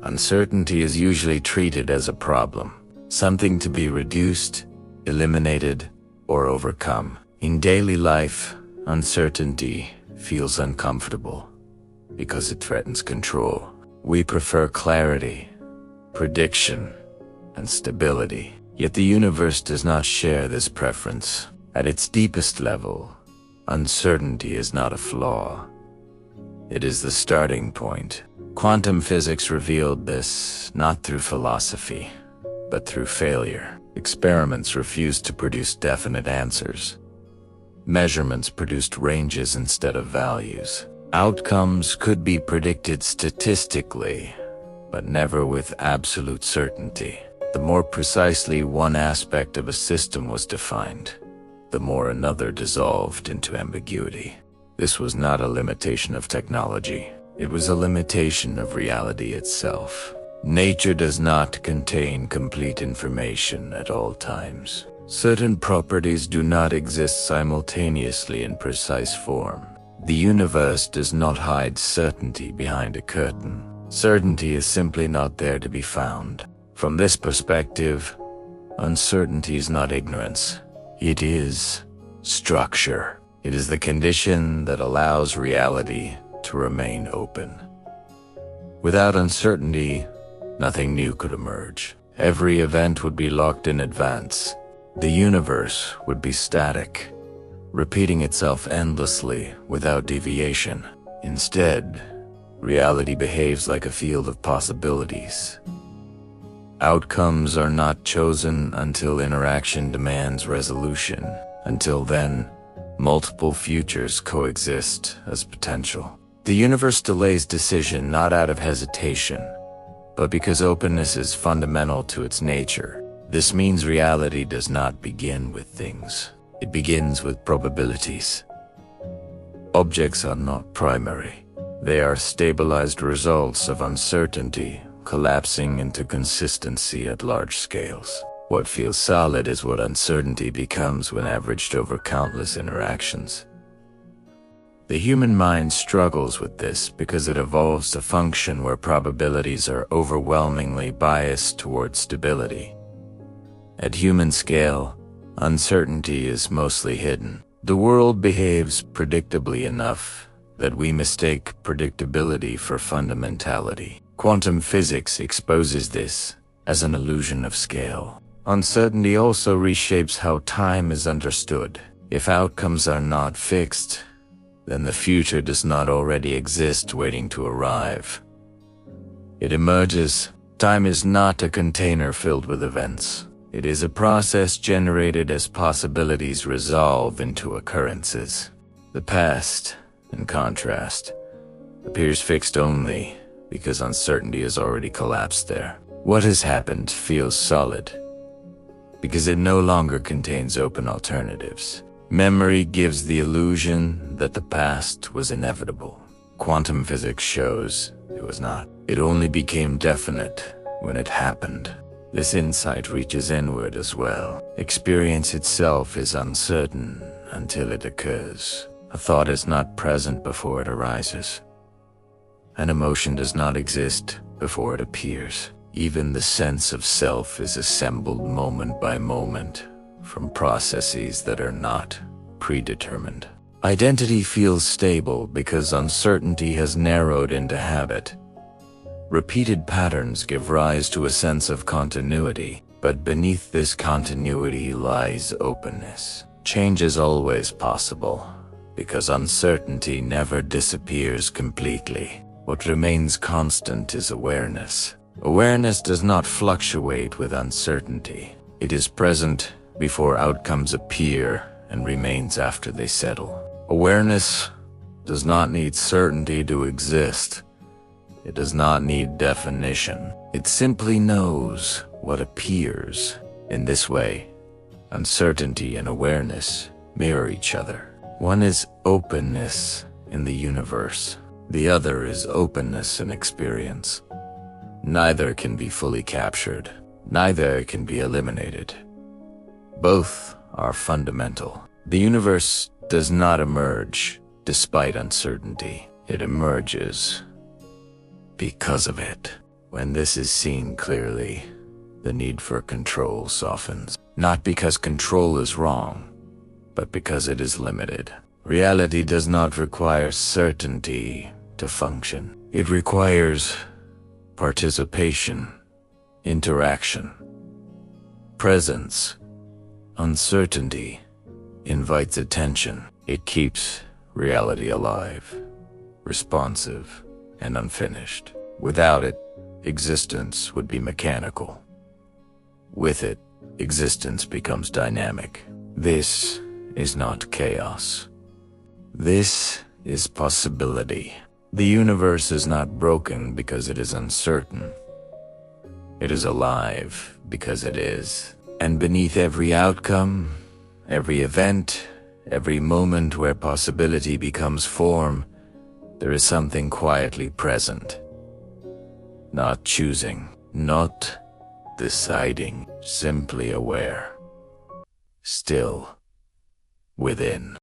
Uncertainty is usually treated as a problem, something to be reduced, eliminated, or overcome. In daily life, uncertainty feels uncomfortable because it threatens control. We prefer clarity, prediction, and stability. Yet the universe does not share this preference. At its deepest level, uncertainty is not a flaw. It is the starting point. Quantum physics revealed this not through philosophy, but through failure. Experiments refused to produce definite answers. Measurements produced ranges instead of values. Outcomes could be predicted statistically, but never with absolute certainty. The more precisely one aspect of a system was defined, the more another dissolved into ambiguity. This was not a limitation of technology. It was a limitation of reality itself. Nature does not contain complete information at all times. Certain properties do not exist simultaneously in precise form. The universe does not hide certainty behind a curtain. Certainty is simply not there to be found. From this perspective, uncertainty is not ignorance. It is structure. It is the condition that allows reality to remain open. Without uncertainty, nothing new could emerge. Every event would be locked in advance. The universe would be static, repeating itself endlessly without deviation. Instead, reality behaves like a field of possibilities. Outcomes are not chosen until interaction demands resolution. Until then, multiple futures coexist as potential. The universe delays decision not out of hesitation, but because openness is fundamental to its nature. This means reality does not begin with things. It begins with probabilities. Objects are not primary. They are stabilized results of uncertainty, collapsing into consistency at large scales. What feels solid is what uncertainty becomes when averaged over countless interactions. The human mind struggles with this because it evolves to function where probabilities are overwhelmingly biased towards stability. At human scale, uncertainty is mostly hidden. The world behaves predictably enough that we mistake predictability for fundamentality. Quantum physics exposes this as an illusion of scale. Uncertainty also reshapes how time is understood. If outcomes are not fixed, then the future does not already exist waiting to arrive. It emerges. Time is not a container filled with events. It is a process generated as possibilities resolve into occurrences. The past, in contrast, appears fixed only because uncertainty has already collapsed there. What has happened feels solid because it no longer contains open alternatives. Memory gives the illusion that the past was inevitable. Quantum physics shows it was not. It only became definite when it happened. This insight reaches inward as well. Experience itself is uncertain until it occurs. A thought is not present before it arises. An emotion does not exist before it appears. Even the sense of self is assembled moment by moment from processes that are not predetermined. Identity feels stable because uncertainty has narrowed into habit. Repeated patterns give rise to a sense of continuity, but beneath this continuity lies openness. Change is always possible because uncertainty never disappears completely. What remains constant is awareness. Awareness does not fluctuate with uncertainty. It is present before outcomes appear and remains after they settle. Awareness does not need certainty to exist. It does not need definition. It simply knows what appears. In this way, uncertainty and awareness mirror each other. One is openness in the universe. The other is openness in experience. Neither can be fully captured. Neither can be eliminated. Both are fundamental. The universe does not emerge despite uncertainty. It emerges because of it. When this is seen clearly, the need for control softens. Not because control is wrong, but because it is limited. Reality does not require certainty to function. It requires participation, interaction, presence. Uncertainty invites attention. It keeps reality alive, responsive, and unfinished. Without it, existence would be mechanical. With it, existence becomes dynamic. This is not chaos. This is possibility. The universe is not broken because it is uncertain. It is alive because it is. And beneath every outcome, every event, every moment where possibility becomes form, there is something quietly present. Not choosing, not deciding, simply aware. Still within.